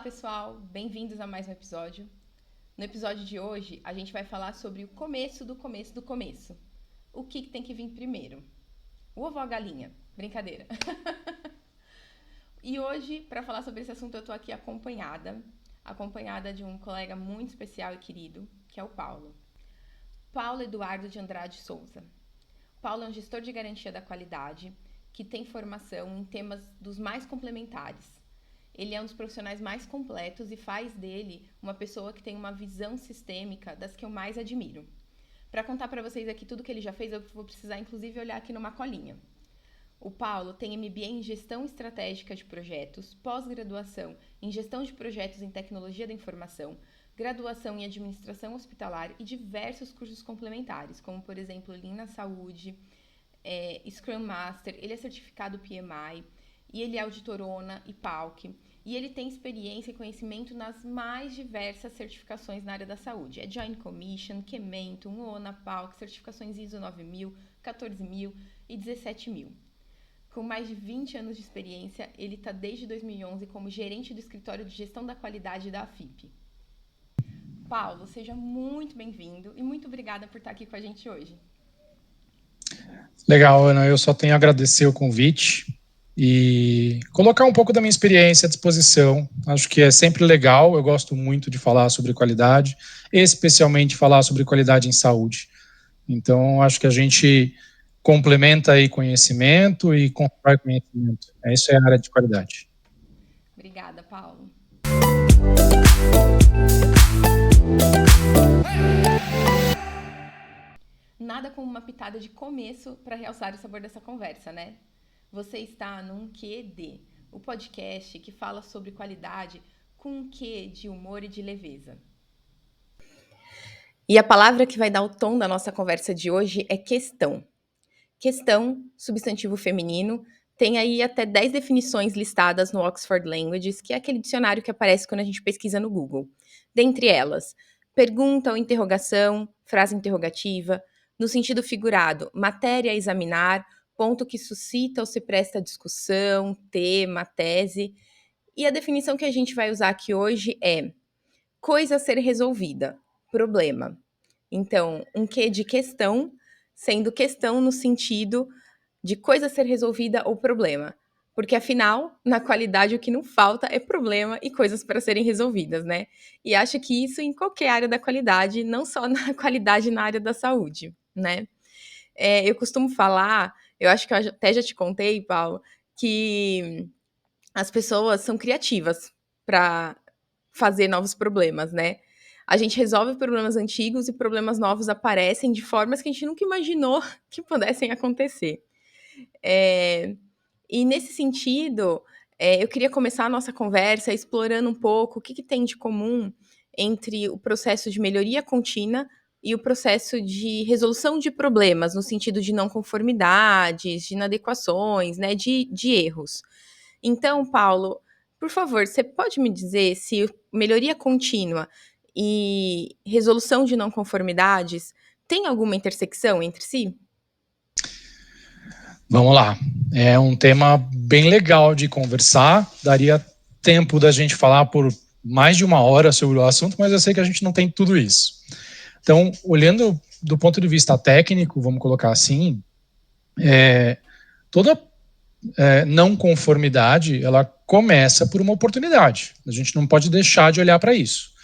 pessoal, bem-vindos a mais um episódio. No episódio de hoje, a gente vai falar sobre o começo do começo do começo. O que tem que vir primeiro? O ovo ou a galinha? Brincadeira. E hoje, para falar sobre esse assunto, eu tô aqui acompanhada de um colega muito especial e querido, que é o Paulo. Paulo Eduardo de Andrade Souza. Paulo é um gestor de garantia da qualidade, que tem formação em temas dos mais complementares. Ele é um dos profissionais mais completos e faz dele uma pessoa que tem uma visão sistêmica das que eu mais admiro. Para contar para vocês aqui tudo que ele já fez, eu vou precisar inclusive olhar aqui numa colinha. O Paulo tem MBA em Gestão Estratégica de Projetos, pós-graduação em Gestão de Projetos em Tecnologia da Informação, graduação em Administração Hospitalar e diversos cursos complementares, como, por exemplo, Lean na Saúde, Scrum Master, ele é certificado PMI, e ele é auditor ONA e PALC, e ele tem experiência e conhecimento nas mais diversas certificações na área da saúde. É Joint Commission, Kementum, ONA, PALC, certificações ISO 9000, 14000 e 17000. Com mais de 20 anos de experiência, ele está desde 2011 como gerente do escritório de gestão da qualidade da AFIP. Paulo, seja muito bem-vindo e muito obrigada por estar aqui com a gente hoje. Legal, Ana, eu só tenho a agradecer o convite e colocar um pouco da minha experiência à disposição. Acho que é sempre legal, eu gosto muito de falar sobre qualidade, especialmente falar sobre qualidade em saúde. Então, acho que a gente complementa aí conhecimento e constrói conhecimento. Isso é a área de qualidade. Obrigada, Paulo. Nada como uma pitada de começo para realçar o sabor dessa conversa, né? Você está num QD, o podcast que fala sobre qualidade com um quê de humor e de leveza. E a palavra que vai dar o tom da nossa conversa de hoje é questão. Questão, substantivo feminino, tem aí até 10 definições listadas no Oxford Languages, que é aquele dicionário que aparece quando a gente pesquisa no Google. Dentre elas, pergunta ou interrogação, frase interrogativa, no sentido figurado, matéria a examinar, ponto que suscita ou se presta discussão, tema, tese. E a definição que a gente vai usar aqui hoje é coisa a ser resolvida, problema. Então, um quê de questão, sendo questão no sentido de coisa a ser resolvida ou problema. Porque, afinal, na qualidade o que não falta é problema e coisas para serem resolvidas, né? E acho que isso em qualquer área da qualidade, não só na qualidade na área da saúde, né? Eu costumo falar, eu acho que eu até já te contei, Paulo, que as pessoas são criativas para fazer novos problemas, né? A gente resolve problemas antigos e problemas novos aparecem de formas que a gente nunca imaginou que pudessem acontecer. E nesse sentido, eu queria começar a nossa conversa explorando um pouco o que tem de comum entre o processo de melhoria contínua e o processo de resolução de problemas, no sentido de não conformidades, de inadequações, né, de erros. Então, Paulo, por favor, você pode me dizer se melhoria contínua e resolução de não conformidades tem alguma intersecção entre si? Vamos lá. É um tema bem legal de conversar. Daria tempo da gente falar por mais de uma hora sobre o assunto, mas eu sei que a gente não tem tudo isso. Então, olhando do ponto de vista técnico, vamos colocar assim, toda não conformidade, ela começa por uma oportunidade. A gente não pode deixar de olhar para isso.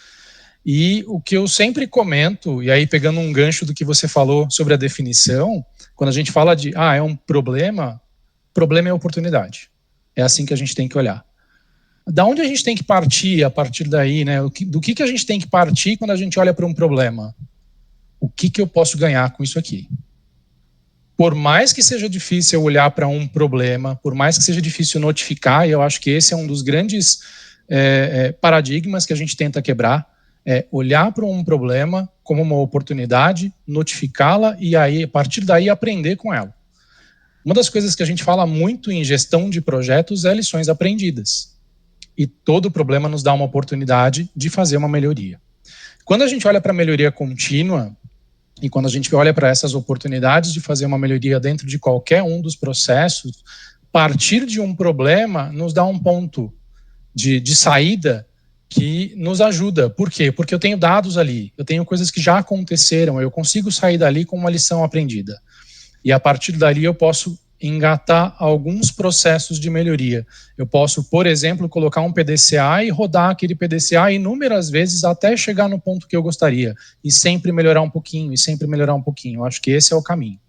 E o que eu sempre comento, e aí pegando um gancho do que você falou sobre a definição, quando a gente fala de, é um problema é oportunidade. É assim que a gente tem que olhar. Da onde a gente tem que partir a partir daí, né? Do que a gente tem que partir quando a gente olha para um problema? O que eu posso ganhar com isso aqui? Por mais que seja difícil olhar para um problema, por mais que seja difícil notificar, e eu acho que esse é um dos grandes paradigmas que a gente tenta quebrar, olhar para um problema como uma oportunidade, notificá-la e aí, a partir daí, aprender com ela. Uma das coisas que a gente fala muito em gestão de projetos é lições aprendidas. E todo problema nos dá uma oportunidade de fazer uma melhoria. Quando a gente olha para a melhoria contínua, e quando a gente olha para essas oportunidades de fazer uma melhoria dentro de qualquer um dos processos, partir de um problema nos dá um ponto de saída que nos ajuda. Por quê? Porque eu tenho dados ali, eu tenho coisas que já aconteceram, eu consigo sair dali com uma lição aprendida. E a partir dali eu posso engatar alguns processos de melhoria. Eu posso, por exemplo, colocar um PDCA e rodar aquele PDCA inúmeras vezes até chegar no ponto que eu gostaria. E sempre melhorar um pouquinho, e sempre melhorar um pouquinho. Eu acho que esse é o caminho.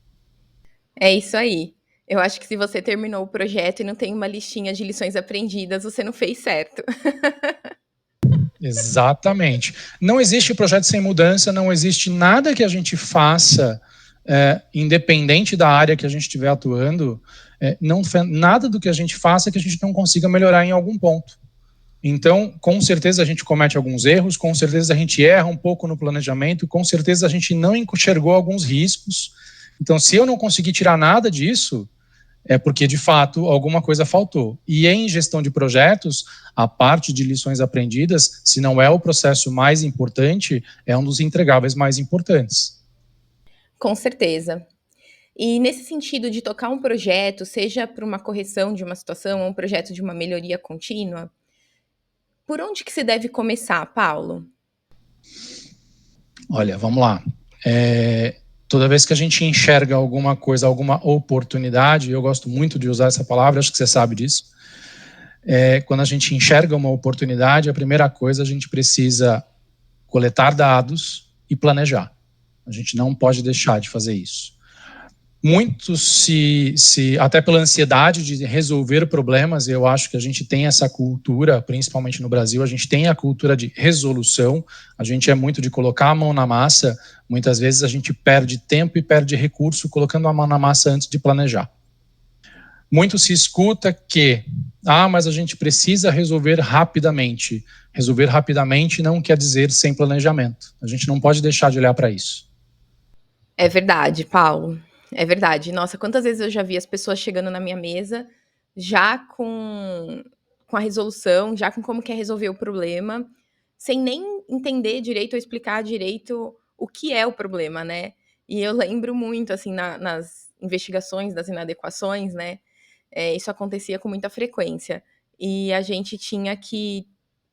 É isso aí. Eu acho que se você terminou o projeto e não tem uma listinha de lições aprendidas, você não fez certo. Exatamente. Não existe projeto sem mudança, não existe nada que a gente faça, independente da área que a gente estiver atuando, nada do que a gente faça que a gente não consiga melhorar em algum ponto. Então, com certeza a gente comete alguns erros, com certeza a gente erra um pouco no planejamento, com certeza a gente não enxergou alguns riscos. Então, se eu não conseguir tirar nada disso, é porque, de fato, alguma coisa faltou. E em gestão de projetos, a parte de lições aprendidas, se não é o processo mais importante, é um dos entregáveis mais importantes. Com certeza. E nesse sentido de tocar um projeto, seja para uma correção de uma situação ou um projeto de uma melhoria contínua, por onde que se deve começar, Paulo? Olha, vamos lá. Toda vez que a gente enxerga alguma coisa, alguma oportunidade, eu gosto muito de usar essa palavra, acho que você sabe disso. Quando a gente enxerga uma oportunidade, a primeira coisa, a gente precisa coletar dados e planejar. A gente não pode deixar de fazer isso. Muitos até pela ansiedade de resolver problemas, eu acho que a gente tem essa cultura, principalmente no Brasil, a gente tem a cultura de resolução, a gente é muito de colocar a mão na massa, muitas vezes a gente perde tempo e perde recurso colocando a mão na massa antes de planejar. Muito se escuta que, mas a gente precisa resolver rapidamente. Resolver rapidamente não quer dizer sem planejamento. A gente não pode deixar de olhar para isso. É verdade, Paulo. É verdade. Nossa, quantas vezes eu já vi as pessoas chegando na minha mesa já com a resolução, já com como quer resolver o problema, sem nem entender direito ou explicar direito o que é o problema, né? E eu lembro muito, assim, nas investigações das inadequações, né? Isso acontecia com muita frequência. E a gente tinha que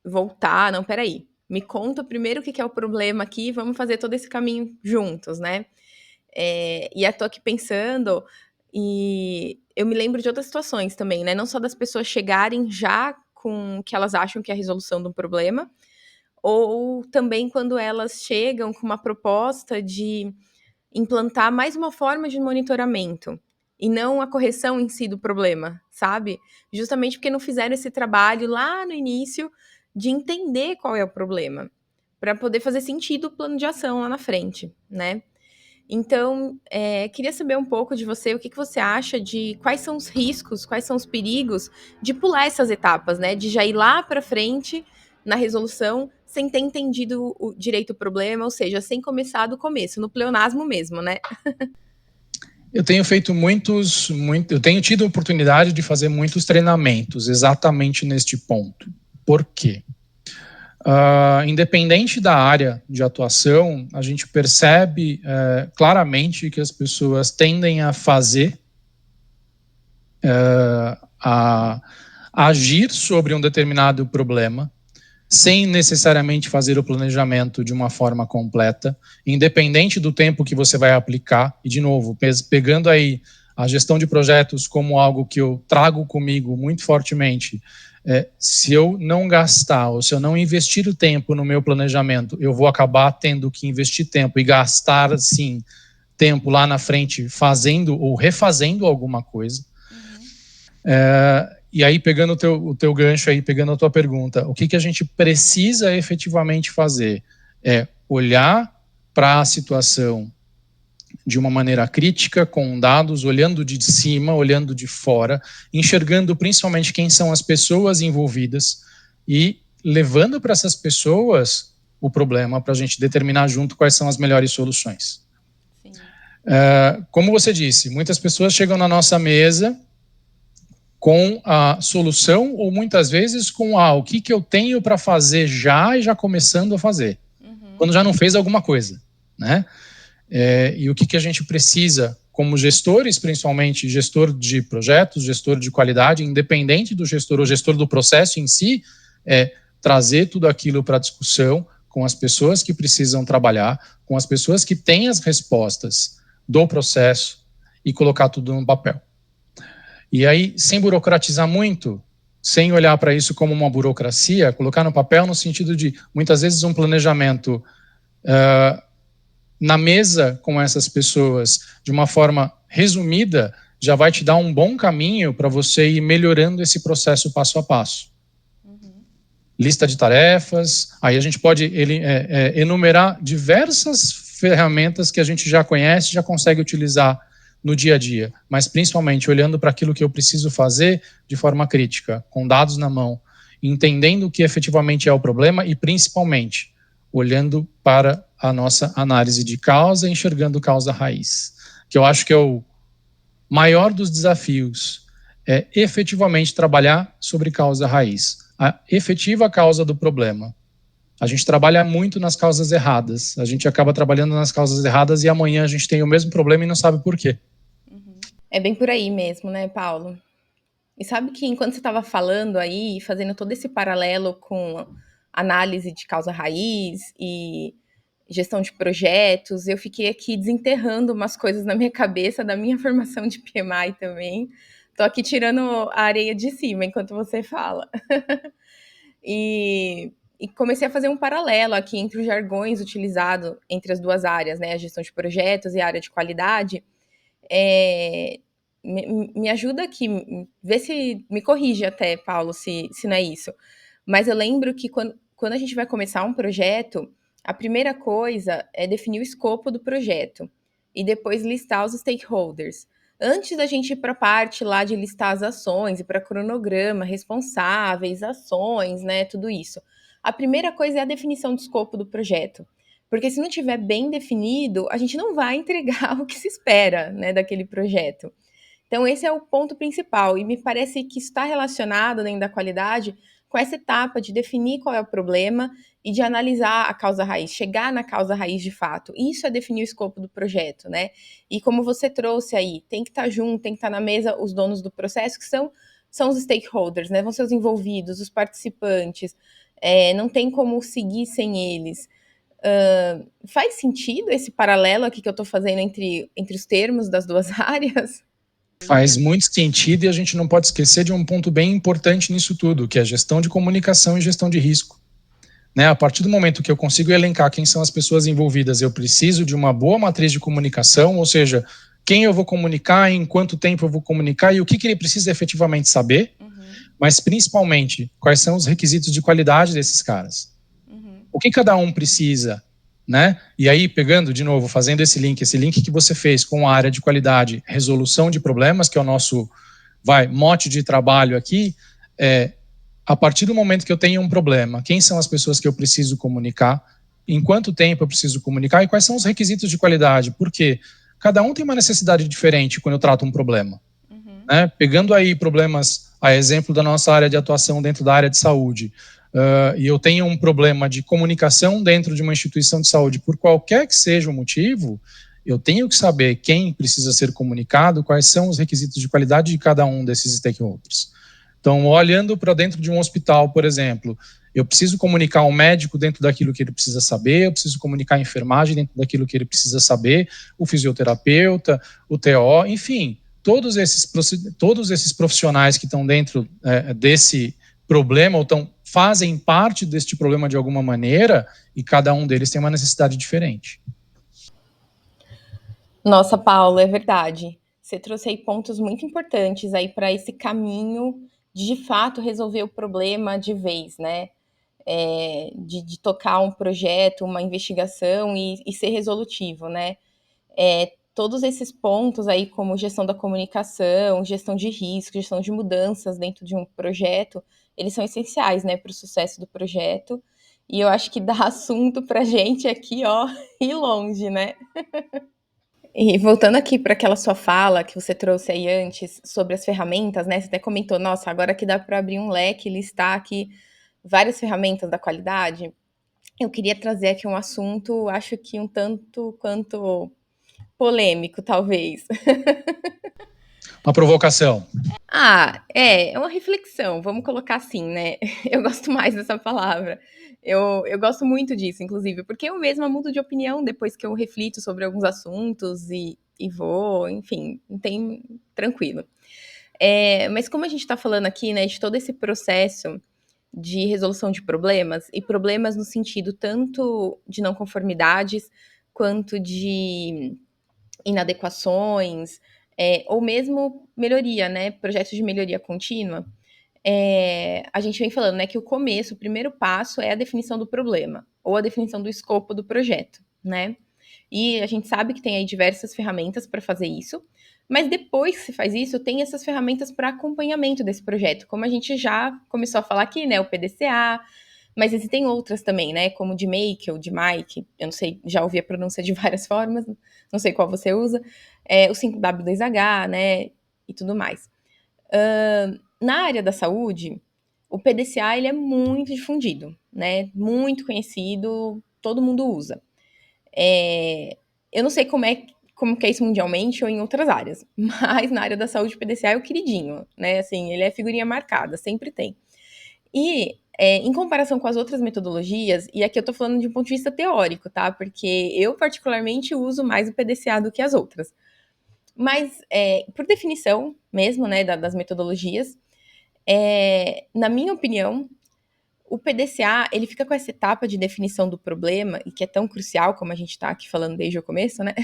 voltar, não, peraí, me conta primeiro o que é o problema aqui, vamos fazer todo esse caminho juntos, né? E eu tô aqui pensando, e eu me lembro de outras situações também, né? Não só das pessoas chegarem já com o que elas acham que é a resolução de um problema, ou também quando elas chegam com uma proposta de implantar mais uma forma de monitoramento e não a correção em si do problema, sabe? Justamente porque não fizeram esse trabalho lá no início de entender qual é o problema, para poder fazer sentido o plano de ação lá na frente, né? Então, queria saber um pouco de você, o que você acha de quais são os riscos, quais são os perigos de pular essas etapas, né? De já ir lá para frente na resolução sem ter entendido direito o problema, ou seja, sem começar do começo, no pleonasmo mesmo, né? Eu tenho feito eu tenho tido a oportunidade de fazer muitos treinamentos exatamente neste ponto. Por quê? Independente da área de atuação, a gente percebe claramente que as pessoas tendem a fazer, a agir sobre um determinado problema, sem necessariamente fazer o planejamento de uma forma completa, independente do tempo que você vai aplicar. E, de novo, pegando aí a gestão de projetos como algo que eu trago comigo muito fortemente, se eu não gastar ou se eu não investir o tempo no meu planejamento, eu vou acabar tendo que investir tempo e gastar, sim, tempo lá na frente fazendo ou refazendo alguma coisa. E aí, pegando o teu gancho aí, pegando a tua pergunta, o que a gente precisa efetivamente fazer é olhar para a situação de uma maneira crítica, com dados, olhando de cima, olhando de fora, enxergando principalmente quem são as pessoas envolvidas e levando para essas pessoas o problema para a gente determinar junto quais são as melhores soluções. Como você disse, muitas pessoas chegam na nossa mesa com a solução ou muitas vezes com o que eu tenho para fazer já e já começando a fazer, quando já não fez alguma coisa, né? E o que a gente precisa como gestores, principalmente gestor de projetos, gestor de qualidade, independente do gestor ou gestor do processo em si, trazer tudo aquilo para discussão com as pessoas que precisam trabalhar, com as pessoas que têm as respostas do processo e colocar tudo no papel. E aí, sem burocratizar muito, sem olhar para isso como uma burocracia, colocar no papel no sentido de, muitas vezes, um planejamento na mesa com essas pessoas, de uma forma resumida, já vai te dar um bom caminho para você ir melhorando esse processo passo a passo. Lista de tarefas, aí a gente pode enumerar diversas ferramentas que a gente já conhece, já consegue utilizar no dia a dia, mas principalmente olhando para aquilo que eu preciso fazer de forma crítica, com dados na mão, entendendo o que efetivamente é o problema e principalmente olhando para a nossa análise de causa, enxergando causa raiz, que eu acho que é o maior dos desafios, é efetivamente trabalhar sobre causa raiz, a efetiva causa do problema. A gente trabalha muito nas causas erradas, a gente acaba trabalhando nas causas erradas e amanhã a gente tem o mesmo problema e não sabe por quê. É bem por aí mesmo, né, Paulo? E sabe que enquanto você estava falando aí, fazendo todo esse paralelo com análise de causa raiz e gestão de projetos, eu fiquei aqui desenterrando umas coisas na minha cabeça da minha formação de PMI também. Tô aqui tirando a areia de cima enquanto você fala. E comecei a fazer um paralelo aqui entre os jargões utilizados entre as duas áreas, né? A gestão de projetos e a área de qualidade. Me ajuda aqui, vê se me corrige até, Paulo, se não é isso. Mas eu lembro que quando a gente vai começar um projeto, a primeira coisa é definir o escopo do projeto e depois listar os stakeholders. Antes da gente ir para a parte lá de listar as ações e para cronograma, responsáveis, ações, né, tudo isso. A primeira coisa é a definição do escopo do projeto. Porque se não tiver bem definido, a gente não vai entregar o que se espera, né, daquele projeto. Então, esse é o ponto principal, e me parece que está relacionado dentro da qualidade com essa etapa de definir qual é o problema e de analisar a causa raiz, chegar na causa raiz de fato. Isso é definir o escopo do projeto, né? E como você trouxe aí, tem que estar junto, tem que estar na mesa os donos do processo, que são os stakeholders, né? Vão ser os envolvidos, os participantes. Não tem como seguir sem eles. Faz sentido esse paralelo aqui que eu estou fazendo entre os termos das duas áreas? Faz muito sentido e a gente não pode esquecer de um ponto bem importante nisso tudo, que é a gestão de comunicação e gestão de risco. Né? A partir do momento que eu consigo elencar quem são as pessoas envolvidas, eu preciso de uma boa matriz de comunicação, ou seja, quem eu vou comunicar, em quanto tempo eu vou comunicar e o que ele precisa efetivamente saber, mas principalmente quais são os requisitos de qualidade desses caras. O que cada um precisa, né? E aí, pegando de novo, fazendo esse link que você fez com a área de qualidade, resolução de problemas, que é o nosso mote de trabalho aqui, a partir do momento que eu tenho um problema, quem são as pessoas que eu preciso comunicar, em quanto tempo eu preciso comunicar e quais são os requisitos de qualidade, porque cada um tem uma necessidade diferente quando eu trato um problema. Né? Pegando aí problemas, a exemplo da nossa área de atuação dentro da área de saúde, e eu tenho um problema de comunicação dentro de uma instituição de saúde, por qualquer que seja o motivo, eu tenho que saber quem precisa ser comunicado, quais são os requisitos de qualidade de cada um desses stakeholders. Então, olhando para dentro de um hospital, por exemplo, eu preciso comunicar o médico dentro daquilo que ele precisa saber, eu preciso comunicar a enfermagem dentro daquilo que ele precisa saber, o fisioterapeuta, o TO, enfim, todos esses profissionais que estão dentro desse problema ou fazem parte deste problema de alguma maneira e cada um deles tem uma necessidade diferente. Nossa, Paula, é verdade. Você trouxe aí pontos muito importantes aí para esse caminho de fato resolver o problema de vez, né? De tocar um projeto, uma investigação e ser resolutivo, né? Todos esses pontos aí, como gestão da comunicação, gestão de risco, gestão de mudanças dentro de um projeto, eles são essenciais, né, para o sucesso do projeto. E eu acho que dá assunto para gente aqui, ó, e longe, né? E voltando aqui para aquela sua fala que você trouxe aí antes sobre as ferramentas, né? Você até comentou, nossa, agora que dá para abrir um leque e listar aqui várias ferramentas da qualidade. Eu queria trazer aqui um assunto, acho que um tanto quanto polêmico, talvez. Uma provocação. É uma reflexão, vamos colocar assim, né? Eu gosto mais dessa palavra. Eu gosto muito disso, inclusive, porque eu mesma mudo de opinião depois que eu reflito sobre alguns assuntos e vou, enfim, não tem tranquilo. Mas como a gente está falando aqui, né, de todo esse processo de resolução de problemas, e problemas no sentido tanto de não conformidades, quanto de inadequações, ou mesmo melhoria, né, projetos de melhoria contínua, a gente vem falando, né, que o começo, o primeiro passo é a definição do problema, ou a definição do escopo do projeto, né? E a gente sabe que tem aí diversas ferramentas para fazer isso, mas depois que se faz isso, tem essas ferramentas para acompanhamento desse projeto, como a gente já começou a falar aqui, né, o PDCA, mas existem outras também, né, como o de Make ou de Mike, eu não sei, já ouvi a pronúncia de várias formas, não sei qual você usa, o 5W2H, né, e tudo mais. Na área da saúde, o PDCA ele é muito difundido, né, muito conhecido, todo mundo usa. Eu não sei como que é isso mundialmente ou em outras áreas, mas na área da saúde o PDCA é o queridinho, né? Assim, ele é figurinha marcada, sempre tem. E em comparação com as outras metodologias, e aqui eu tô falando de um ponto de vista teórico, tá? Porque eu particularmente uso mais o PDCA do que as outras. Mas, por definição mesmo, né, das metodologias, na minha opinião, o PDCA, ele fica com essa etapa de definição do problema, e que é tão crucial, como a gente está aqui falando desde o começo, né?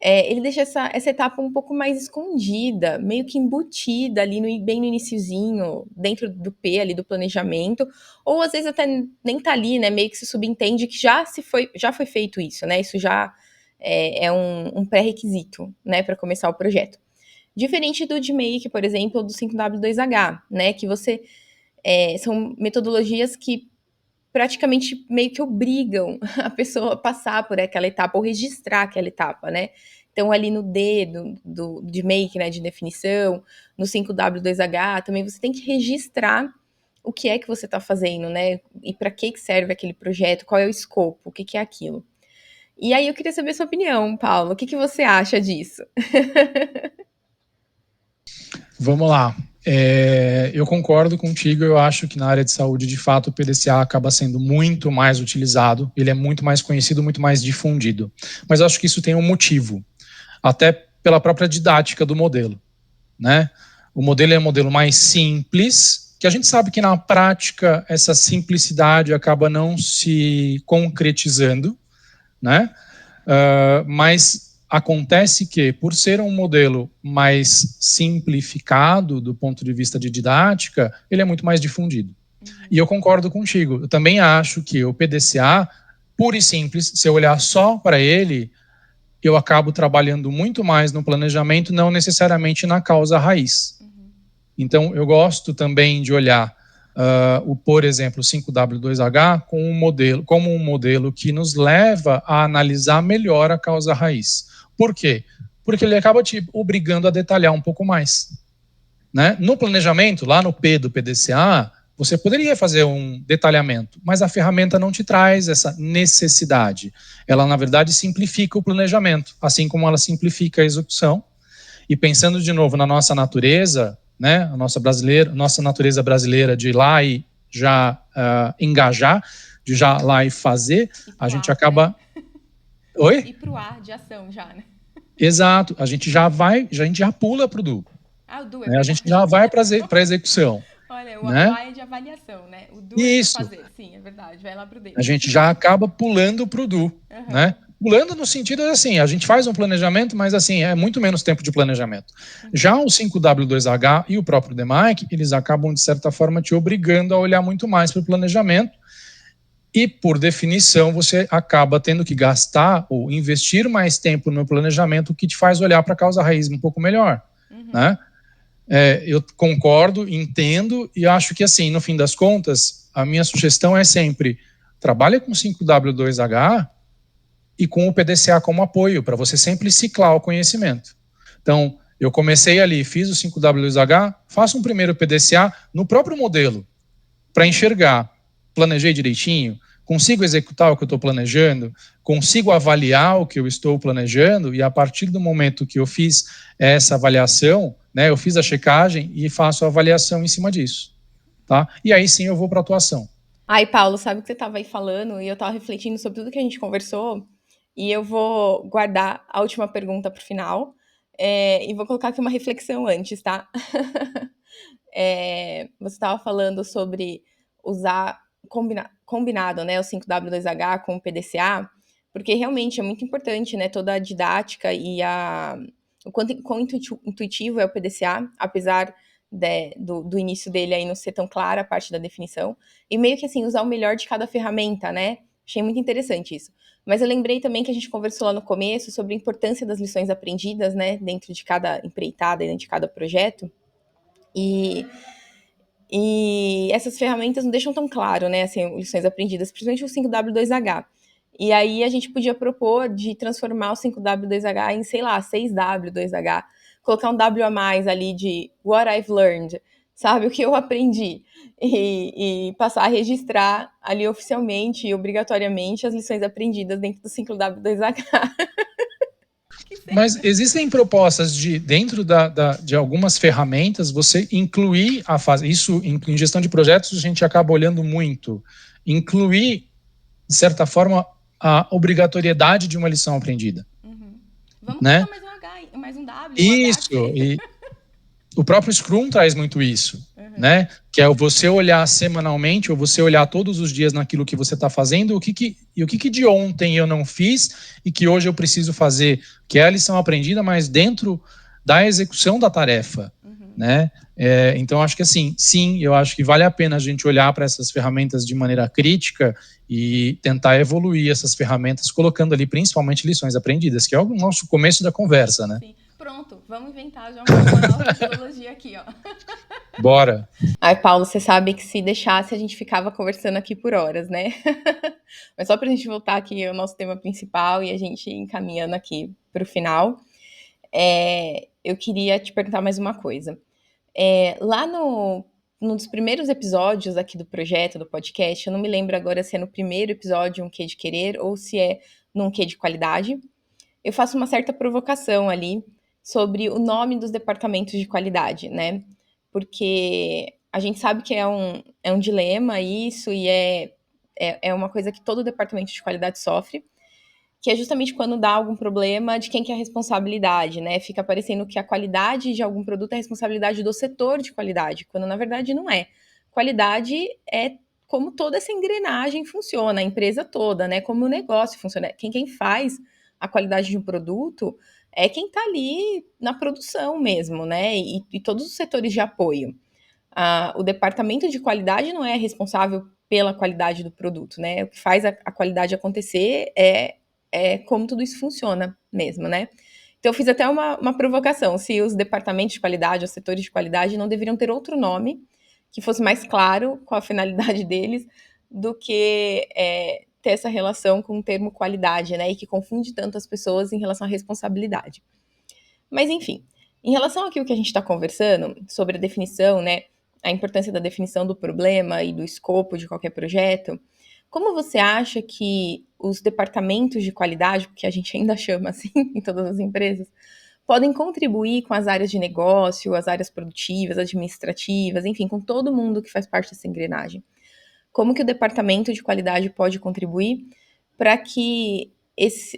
Ele deixa essa etapa um pouco mais escondida, meio que embutida ali bem no iniciozinho, dentro do P ali do planejamento, ou às vezes até nem tá ali, né? Meio que se subentende que já foi feito isso, né? Isso já é um pré-requisito, né, para começar o projeto. Diferente do de Make, por exemplo, ou do 5W2H, né? Que são metodologias que praticamente meio que obrigam a pessoa a passar por aquela etapa ou registrar aquela etapa, né? Então, ali no D de make, né, de definição, no 5W2H, também você tem que registrar o que é que você está fazendo, né? E para que serve aquele projeto, qual é o escopo, o que é aquilo. E aí eu queria saber a sua opinião, Paulo. O que você acha disso? Vamos lá. Eu concordo contigo, eu acho que na área de saúde, de fato, o PDCA acaba sendo muito mais utilizado, ele é muito mais conhecido, muito mais difundido. Mas eu acho que isso tem um motivo, até pela própria didática do modelo, né? O modelo é um modelo mais simples, que a gente sabe que na prática essa simplicidade acaba não se concretizando, né? Mas acontece que, por ser um modelo mais simplificado do ponto de vista de didática, ele é muito mais difundido. E eu concordo contigo. Eu também acho que o PDCA, puro e simples, se eu olhar só para ele, eu acabo trabalhando muito mais no planejamento, não necessariamente na causa raiz. Então, eu gosto também de olhar por exemplo, o 5W2H como um modelo que nos leva a analisar melhor a causa raiz. Por quê? Porque ele acaba te obrigando a detalhar um pouco mais, né? No planejamento, lá no P do PDCA, você poderia fazer um detalhamento, mas a ferramenta não te traz essa necessidade. Ela, na verdade, simplifica o planejamento, assim como ela simplifica a execução. E pensando de novo na nossa natureza, né, a nossa natureza brasileira de ir lá e já engajar, de já lá e fazer, a gente acaba... Né? Oi? Ir pro ar de ação já, né? Exato, a gente já pula pro do. O do Né? A gente já vai para a execução. Olha, né? A é de avaliação, né? O do Isso. é de fazer, sim, é verdade, vai lá pro D. A gente já acaba pulando pro do, né? Pulando no sentido assim, a gente faz um planejamento, mas assim, é muito menos tempo de planejamento. Já o 5W2H e o próprio DMAIC, eles acabam, de certa forma, te obrigando a olhar muito mais para o planejamento e, por definição, você acaba tendo que gastar ou investir mais tempo no planejamento, o que te faz olhar para a causa raiz um pouco melhor, né? Eu concordo, entendo e acho que, assim, no fim das contas, a minha sugestão é sempre trabalhe com 5W2H e com o PDCA como apoio, para você sempre ciclar o conhecimento. Então, eu comecei ali, fiz o 5W2H, faço um primeiro PDCA no próprio modelo, para enxergar, planejei direitinho, Consigo executar o que eu estou planejando? Consigo avaliar o que eu estou planejando? E a partir do momento que eu fiz essa avaliação, né, eu fiz a checagem e faço a avaliação em cima disso. Tá? E aí sim eu vou para a atuação. Ai, Paulo, sabe o que você estava aí falando e eu estava refletindo sobre tudo que a gente conversou e eu vou guardar a última pergunta para o final e vou colocar aqui uma reflexão antes, tá? Você estava falando sobre usar combinado, né, o 5W2H com o PDCA, porque realmente é muito importante, né, toda a didática e o quão intuitivo é o PDCA, apesar do início dele aí não ser tão clara a parte da definição, e meio que assim, usar o melhor de cada ferramenta, né? Achei muito interessante isso. Mas eu lembrei também que a gente conversou lá no começo sobre a importância das lições aprendidas, né, dentro de cada empreitada, dentro de cada projeto. E essas ferramentas não deixam tão claro, né, assim, lições aprendidas, principalmente o 5W2H. E aí a gente podia propor de transformar o 5W2H em, sei lá, 6W2H, colocar um W a mais ali de what I've learned, sabe, o que eu aprendi, e passar a registrar ali oficialmente e obrigatoriamente as lições aprendidas dentro do 5W2H. Mas existem propostas de, dentro de algumas ferramentas, você incluir a fase. Isso, em gestão de projetos, a gente acaba olhando muito. Incluir, de certa forma, a obrigatoriedade de uma lição aprendida. Vamos né? colocar mais um H, mais um W, Isso, um H. e o próprio Scrum traz muito isso. Né? Que é você olhar semanalmente ou você olhar todos os dias naquilo que você está fazendo, o que de ontem eu não fiz e que hoje eu preciso fazer, que é a lição aprendida, mas dentro da execução da tarefa. Né? Então, acho que assim, sim, eu acho que vale a pena a gente olhar para essas ferramentas de maneira crítica e tentar evoluir essas ferramentas, colocando ali principalmente lições aprendidas, que é o nosso começo da conversa, né? Sim. Pronto, vamos inventar já uma nova metodologia aqui, ó. Bora. Ai, Paulo, você sabe que se deixasse a gente ficava conversando aqui por horas, né? Mas só para a gente voltar aqui ao nosso tema principal e a gente encaminhando aqui para o final, eu queria te perguntar mais uma coisa. Lá num dos primeiros episódios aqui do projeto, do podcast, eu não me lembro agora se é no primeiro episódio um quê de querer ou se é num quê de qualidade, eu faço uma certa provocação ali sobre o nome dos departamentos de qualidade, né? Porque a gente sabe que é um dilema isso e é uma coisa que todo departamento de qualidade sofre, que é justamente quando dá algum problema de quem que é a responsabilidade, né? Fica parecendo que a qualidade de algum produto é responsabilidade do setor de qualidade, quando na verdade não é. Qualidade é como toda essa engrenagem funciona, a empresa toda, né? Como o negócio funciona. Quem faz a qualidade de um produto é quem está ali na produção mesmo, né? E todos os setores de apoio. O departamento de qualidade não é responsável pela qualidade do produto, né? O que faz a qualidade acontecer é como tudo isso funciona mesmo, né? Então, eu fiz até uma provocação, se os departamentos de qualidade, os setores de qualidade não deveriam ter outro nome que fosse mais claro qual a finalidade deles do que ter essa relação com o termo qualidade, né? E que confunde tanto as pessoas em relação à responsabilidade. Mas, enfim, em relação àquilo que a gente está conversando, sobre a definição, né? A importância da definição do problema e do escopo de qualquer projeto, como você acha que os departamentos de qualidade, que a gente ainda chama assim em todas as empresas, podem contribuir com as áreas de negócio, as áreas produtivas, administrativas, enfim, com todo mundo que faz parte dessa engrenagem? Como que o departamento de qualidade pode contribuir para que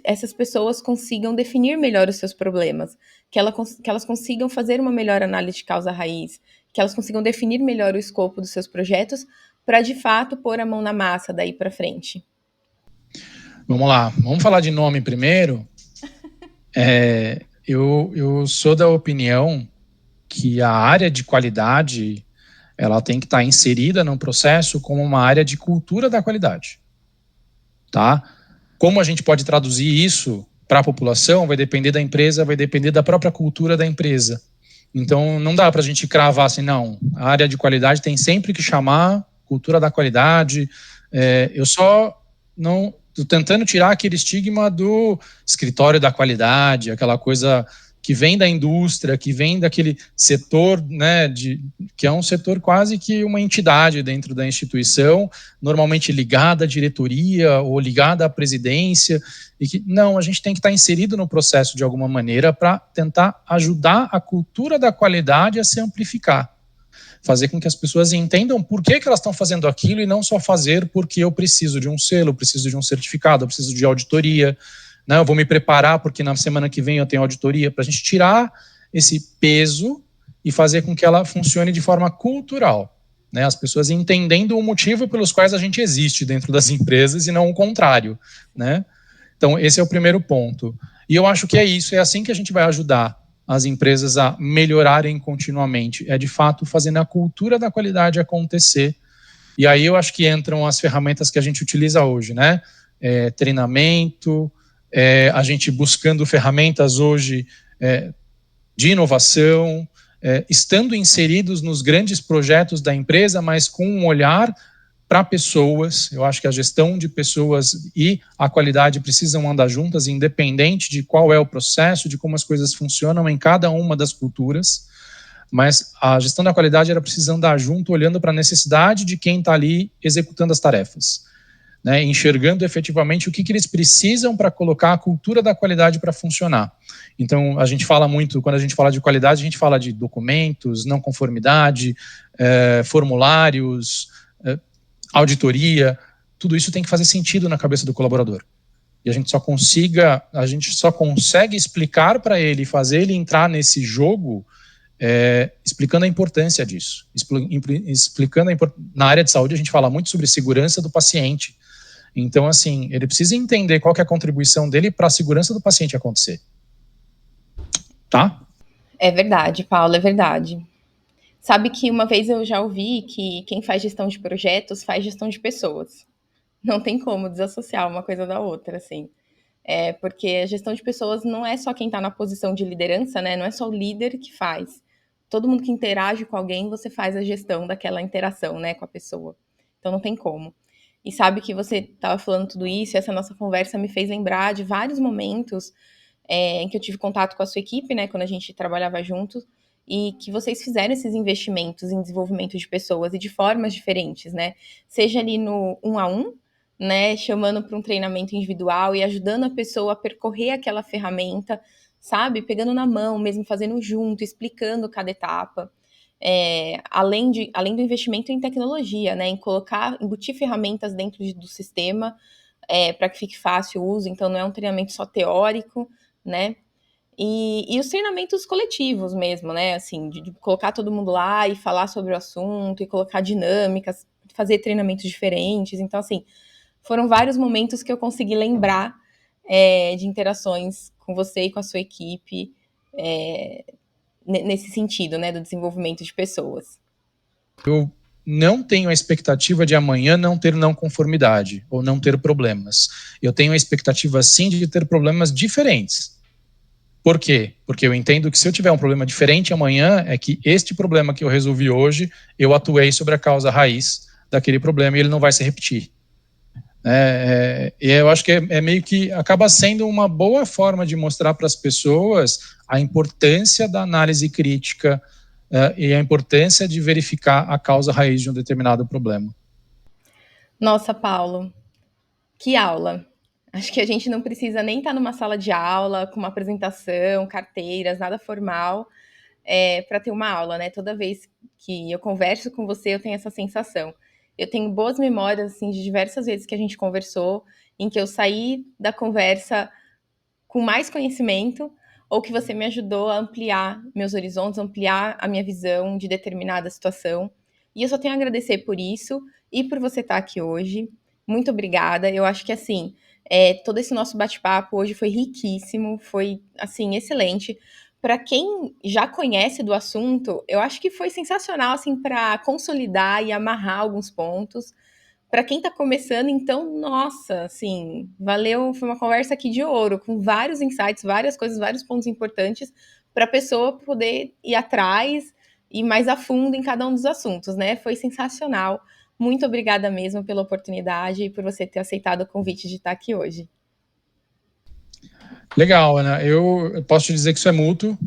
essas pessoas consigam definir melhor os seus problemas, que elas consigam fazer uma melhor análise de causa raiz, que elas consigam definir melhor o escopo dos seus projetos para, de fato, pôr a mão na massa daí para frente? Vamos lá, vamos falar de nome primeiro. Eu sou da opinião que a área de qualidade ela tem que estar inserida no processo como uma área de cultura da qualidade. Tá? Como a gente pode traduzir isso para a população vai depender da empresa, vai depender da própria cultura da empresa. Então, não dá para a gente cravar assim, não. A área de qualidade tem sempre que chamar cultura da qualidade. Eu só não estou tentando tirar aquele estigma do escritório da qualidade, aquela coisa que vem da indústria, que vem daquele setor, né, que é um setor quase que uma entidade dentro da instituição, normalmente ligada à diretoria ou ligada à presidência, e que, não, a gente tem que estar inserido no processo de alguma maneira para tentar ajudar a cultura da qualidade a se amplificar. Fazer com que as pessoas entendam por que elas estão fazendo aquilo e não só fazer porque eu preciso de um selo, eu preciso de um certificado, eu preciso de auditoria, né? Eu vou me preparar porque na semana que vem eu tenho auditoria, para a gente tirar esse peso e fazer com que ela funcione de forma cultural, né? As pessoas entendendo o motivo pelos quais a gente existe dentro das empresas e não o contrário, né? Então, esse é o primeiro ponto. E eu acho que é isso, é assim que a gente vai ajudar as empresas a melhorarem continuamente. É, de fato, fazendo a cultura da qualidade acontecer. E aí eu acho que entram as ferramentas que a gente utiliza hoje, né? Treinamento, a gente buscando ferramentas hoje de inovação, estando inseridos nos grandes projetos da empresa, mas com um olhar para pessoas. Eu acho que a gestão de pessoas e a qualidade precisam andar juntas, independente de qual é o processo, de como as coisas funcionam em cada uma das culturas. Mas a gestão da qualidade era precisa andar junto, olhando para a necessidade de quem está ali executando as tarefas, né? Enxergando efetivamente o que eles precisam para colocar a cultura da qualidade para funcionar. Então, a gente fala muito, quando a gente fala de qualidade, a gente fala de documentos, não conformidade, formulários, auditoria, tudo isso tem que fazer sentido na cabeça do colaborador. E a gente só consegue explicar para ele, fazer ele entrar nesse jogo, explicando a importância disso. Explicando na área de saúde, a gente fala muito sobre segurança do paciente. Então, assim, ele precisa entender qual que é a contribuição dele para a segurança do paciente acontecer. Tá? É verdade, Paula, é verdade. Sabe que uma vez eu já ouvi que quem faz gestão de projetos faz gestão de pessoas. Não tem como desassociar uma coisa da outra, assim. Porque a gestão de pessoas não é só quem está na posição de liderança, né? Não é só o líder que faz. Todo mundo que interage com alguém, você faz a gestão daquela interação, né, com a pessoa. Então não tem como. E sabe que você estava falando tudo isso, e essa nossa conversa me fez lembrar de vários momentos em que eu tive contato com a sua equipe, né, quando a gente trabalhava juntos, e que vocês fizeram esses investimentos em desenvolvimento de pessoas e de formas diferentes, né? Seja ali no 1 a 1, né, chamando para um treinamento individual e ajudando a pessoa a percorrer aquela ferramenta, sabe? Pegando na mão, mesmo fazendo junto, explicando cada etapa. Além do investimento em tecnologia, né, em embutir ferramentas dentro do sistema, para que fique fácil o uso, então não é um treinamento só teórico, né? E os treinamentos coletivos mesmo, né? Assim, de colocar todo mundo lá e falar sobre o assunto, e colocar dinâmicas, fazer treinamentos diferentes. Então, assim, foram vários momentos que eu consegui lembrar de interações com você e com a sua equipe nesse sentido, né? Do desenvolvimento de pessoas. Eu não tenho a expectativa de amanhã não ter não conformidade ou não ter problemas. Eu tenho a expectativa, sim, de ter problemas diferentes. Por quê? Porque eu entendo que se eu tiver um problema diferente amanhã, é que este problema que eu resolvi hoje, eu atuei sobre a causa raiz daquele problema e ele não vai se repetir. E eu acho que é meio que acaba sendo uma boa forma de mostrar para as pessoas a importância da análise crítica e a importância de verificar a causa raiz de um determinado problema. Nossa, Paulo, que aula! Acho que a gente não precisa nem estar numa sala de aula com uma apresentação, carteiras, nada formal, para ter uma aula, né? Toda vez que eu converso com você, eu tenho essa sensação. Eu tenho boas memórias, assim, de diversas vezes que a gente conversou, em que eu saí da conversa com mais conhecimento, ou que você me ajudou a ampliar meus horizontes, ampliar a minha visão de determinada situação. E eu só tenho a agradecer por isso e por você estar aqui hoje. Muito obrigada. Eu acho que, assim, todo esse nosso bate-papo hoje foi riquíssimo, foi, assim, excelente. Para quem já conhece do assunto, eu acho que foi sensacional, assim, para consolidar e amarrar alguns pontos. Para quem está começando, então, nossa, assim, valeu, foi uma conversa aqui de ouro, com vários insights, várias coisas, vários pontos importantes para a pessoa poder ir atrás e mais a fundo em cada um dos assuntos, né? Foi sensacional. Muito obrigada mesmo pela oportunidade e por você ter aceitado o convite de estar aqui hoje. Legal, Ana. Eu posso te dizer que isso é mútuo.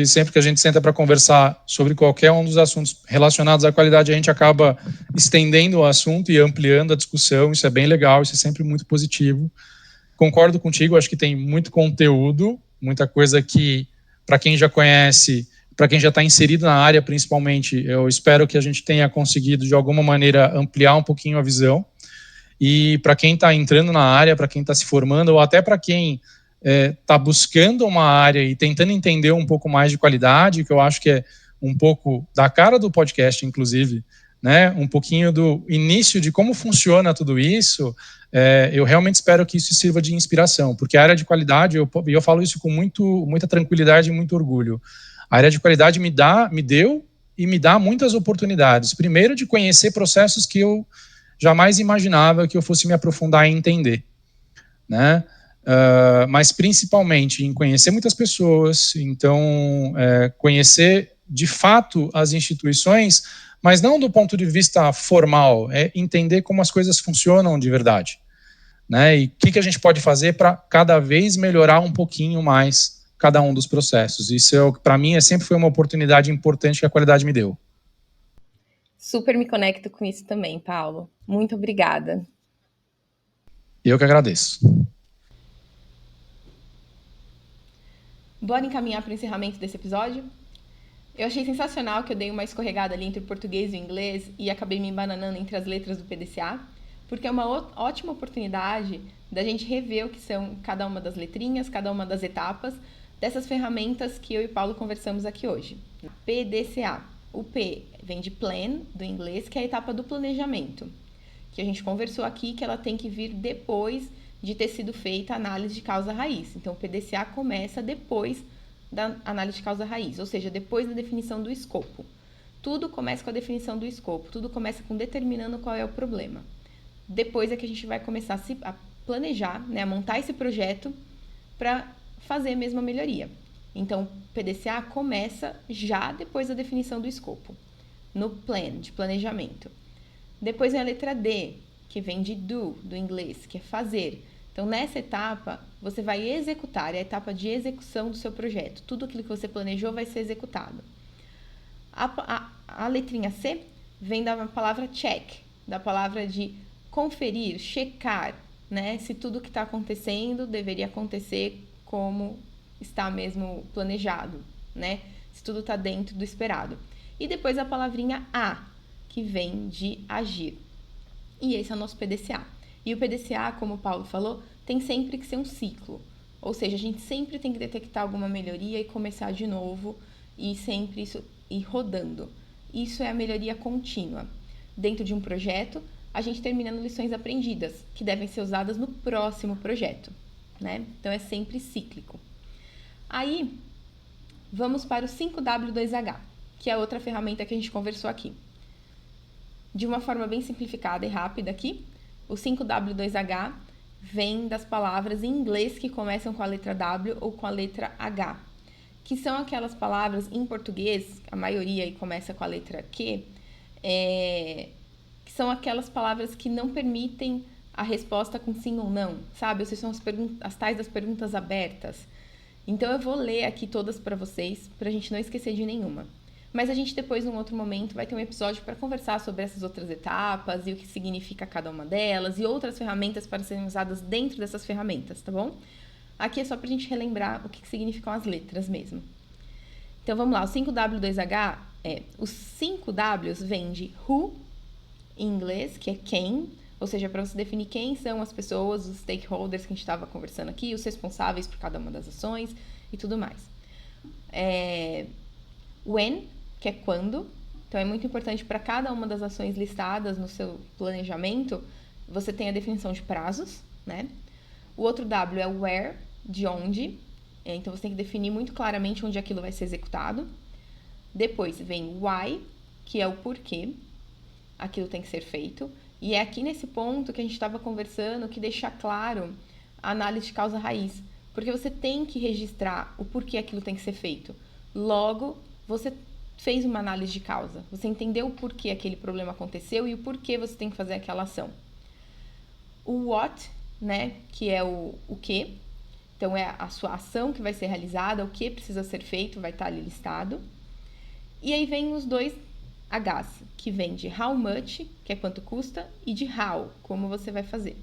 Sempre que a gente senta para conversar sobre qualquer um dos assuntos relacionados à qualidade, a gente acaba estendendo o assunto e ampliando a discussão. Isso é bem legal, isso é sempre muito positivo. Concordo contigo, acho que tem muito conteúdo, muita coisa que, para quem já conhece, para quem já está inserido na área, principalmente, eu espero que a gente tenha conseguido, de alguma maneira, ampliar um pouquinho a visão. E para quem está entrando na área, para quem está se formando, ou até para quem está buscando uma área e tentando entender um pouco mais de qualidade, que eu acho que é um pouco da cara do podcast, inclusive, né? Um pouquinho do início de como funciona tudo isso. Eu realmente espero que isso sirva de inspiração, porque a área de qualidade, eu falo isso com muita tranquilidade e muito orgulho. A área de qualidade me deu e me dá muitas oportunidades. Primeiro, de conhecer processos que eu jamais imaginava que eu fosse me aprofundar em entender, né? Mas principalmente em conhecer muitas pessoas, então conhecer de fato as instituições, mas não do ponto de vista formal, é entender como as coisas funcionam de verdade, né? E o que a gente pode fazer para cada vez melhorar um pouquinho mais cada um dos processos. Isso, para mim, sempre foi uma oportunidade importante que a qualidade me deu. Super me conecto com isso também, Paulo. Muito obrigada. Eu que agradeço. Bora encaminhar para o encerramento desse episódio? Eu achei sensacional que eu dei uma escorregada ali entre o português e o inglês e acabei me embananando entre as letras do PDCA, porque é uma ótima oportunidade da gente rever o que são cada uma das letrinhas, cada uma das etapas dessas ferramentas que eu e Paulo conversamos aqui hoje. PDCA. O P vem de plan, do inglês, que é a etapa do planejamento, que a gente conversou aqui que ela tem que vir depois de ter sido feita a análise de causa raiz. Então, o PDCA começa depois da análise de causa raiz, ou seja, depois da definição do escopo. Tudo começa com a definição do escopo, tudo começa com determinando qual é o problema. Depois é que a gente vai começar a planejar, né, a montar esse projeto para fazer mesmo a melhoria. Então, o PDCA começa já depois da definição do escopo, no plan, de planejamento. Depois vem a letra D, que vem de do inglês, que é fazer. Então, nessa etapa, você vai executar, é a etapa de execução do seu projeto. Tudo aquilo que você planejou vai ser executado. A letrinha C vem da palavra check, da palavra de conferir, checar, né? Se tudo que está acontecendo deveria acontecer como está mesmo planejado, né? Se tudo está dentro do esperado. E depois a palavrinha A, que vem de agir. E esse é o nosso PDCA. E o PDCA, como o Paulo falou, tem sempre que ser um ciclo. Ou seja, a gente sempre tem que detectar alguma melhoria e começar de novo e sempre isso ir rodando. Isso é a melhoria contínua. Dentro de um projeto, a gente terminando lições aprendidas, que devem ser usadas no próximo projeto, né? Então é sempre cíclico. Aí, vamos para o 5W2H, que é outra ferramenta que a gente conversou aqui. De uma forma bem simplificada e rápida aqui, o 5W2H vem das palavras em inglês que começam com a letra W ou com a letra H, que são aquelas palavras em português, a maioria aí começa com a letra Q, que são aquelas palavras que não permitem a resposta com sim ou não, sabe? Ou seja, são as tais das perguntas abertas. Então eu vou ler aqui todas para vocês, para a gente não esquecer de nenhuma. Mas a gente depois, num outro momento, vai ter um episódio para conversar sobre essas outras etapas e o que significa cada uma delas e outras ferramentas para serem usadas dentro dessas ferramentas, tá bom? Aqui é só para a gente relembrar o que significam as letras mesmo. Então vamos lá, o 5W2H os 5 Ws vêm de who, em inglês, que é quem, ou seja, para você definir quem são as pessoas, os stakeholders que a gente estava conversando aqui, os responsáveis por cada uma das ações e tudo mais. When, que é quando. Então, é muito importante para cada uma das ações listadas no seu planejamento, você tem a definição de prazos, né? O outro W é where, de onde. Então, você tem que definir muito claramente onde aquilo vai ser executado. Depois vem why, que é o porquê aquilo tem que ser feito. E é aqui nesse ponto que a gente estava conversando que deixa claro a análise de causa raiz. Porque você tem que registrar o porquê aquilo tem que ser feito. Logo, você fez uma análise de causa. Você entendeu o porquê aquele problema aconteceu e o porquê você tem que fazer aquela ação. O what, né, que é o que. Então, é a sua ação que vai ser realizada, o que precisa ser feito, vai estar ali listado. E aí vem os 2 H's, que vem de how much, que é quanto custa, e de how, como você vai fazer.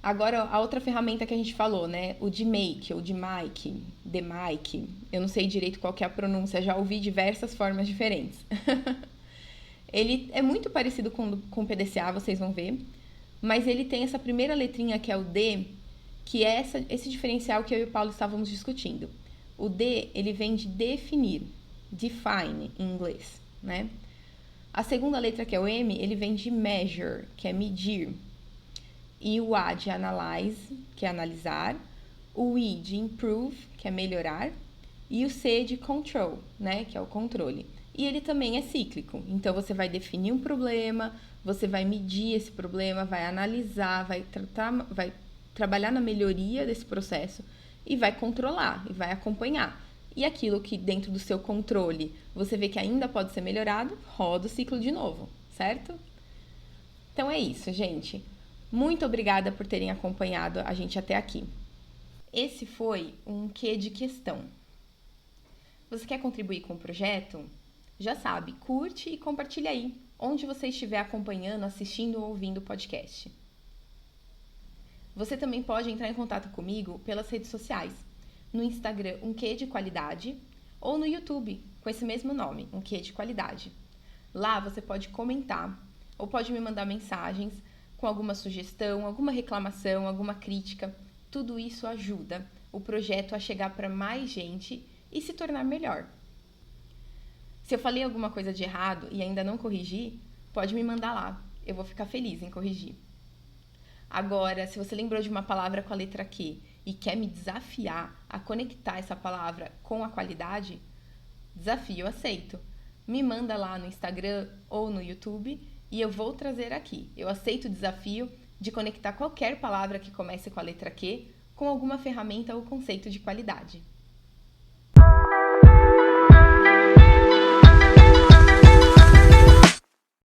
Agora, a outra ferramenta que a gente falou, né? O de make, ou de mic, the mic. Eu não sei direito qual que é a pronúncia, já ouvi diversas formas diferentes. Ele é muito parecido com o PDCA, vocês vão ver. Mas ele tem essa primeira letrinha, que é o D, que é esse diferencial que eu e o Paulo estávamos discutindo. O D, ele vem de definir, define em inglês, né? A segunda letra, que é o M, ele vem de measure, que é medir. E o A de analyze, que é analisar. O I de improve, que é melhorar. E o C de control, né, que é o controle. E ele também é cíclico. Então, você vai definir um problema, você vai medir esse problema, vai analisar, vai trabalhar na melhoria desse processo e vai controlar, e vai acompanhar. E aquilo que dentro do seu controle você vê que ainda pode ser melhorado, roda o ciclo de novo, certo? Então é isso, gente. Muito obrigada por terem acompanhado a gente até aqui. Esse foi um quê de questão. Você quer contribuir com o projeto? Já sabe, curte e compartilha aí, onde você estiver acompanhando, assistindo ou ouvindo o podcast. Você também pode entrar em contato comigo pelas redes sociais, no Instagram, Um Quê de Qualidade, ou no YouTube, com esse mesmo nome, Um Quê de Qualidade. Lá você pode comentar, ou pode me mandar mensagens com alguma sugestão, alguma reclamação, alguma crítica. Tudo isso ajuda o projeto a chegar para mais gente e se tornar melhor. Se eu falei alguma coisa de errado e ainda não corrigi, pode me mandar lá. Eu vou ficar feliz em corrigir. Agora, se você lembrou de uma palavra com a letra Q e quer me desafiar a conectar essa palavra com a qualidade, desafio aceito. Me manda lá no Instagram ou no YouTube e eu vou trazer aqui. Eu aceito o desafio de conectar qualquer palavra que comece com a letra Q com alguma ferramenta ou conceito de qualidade.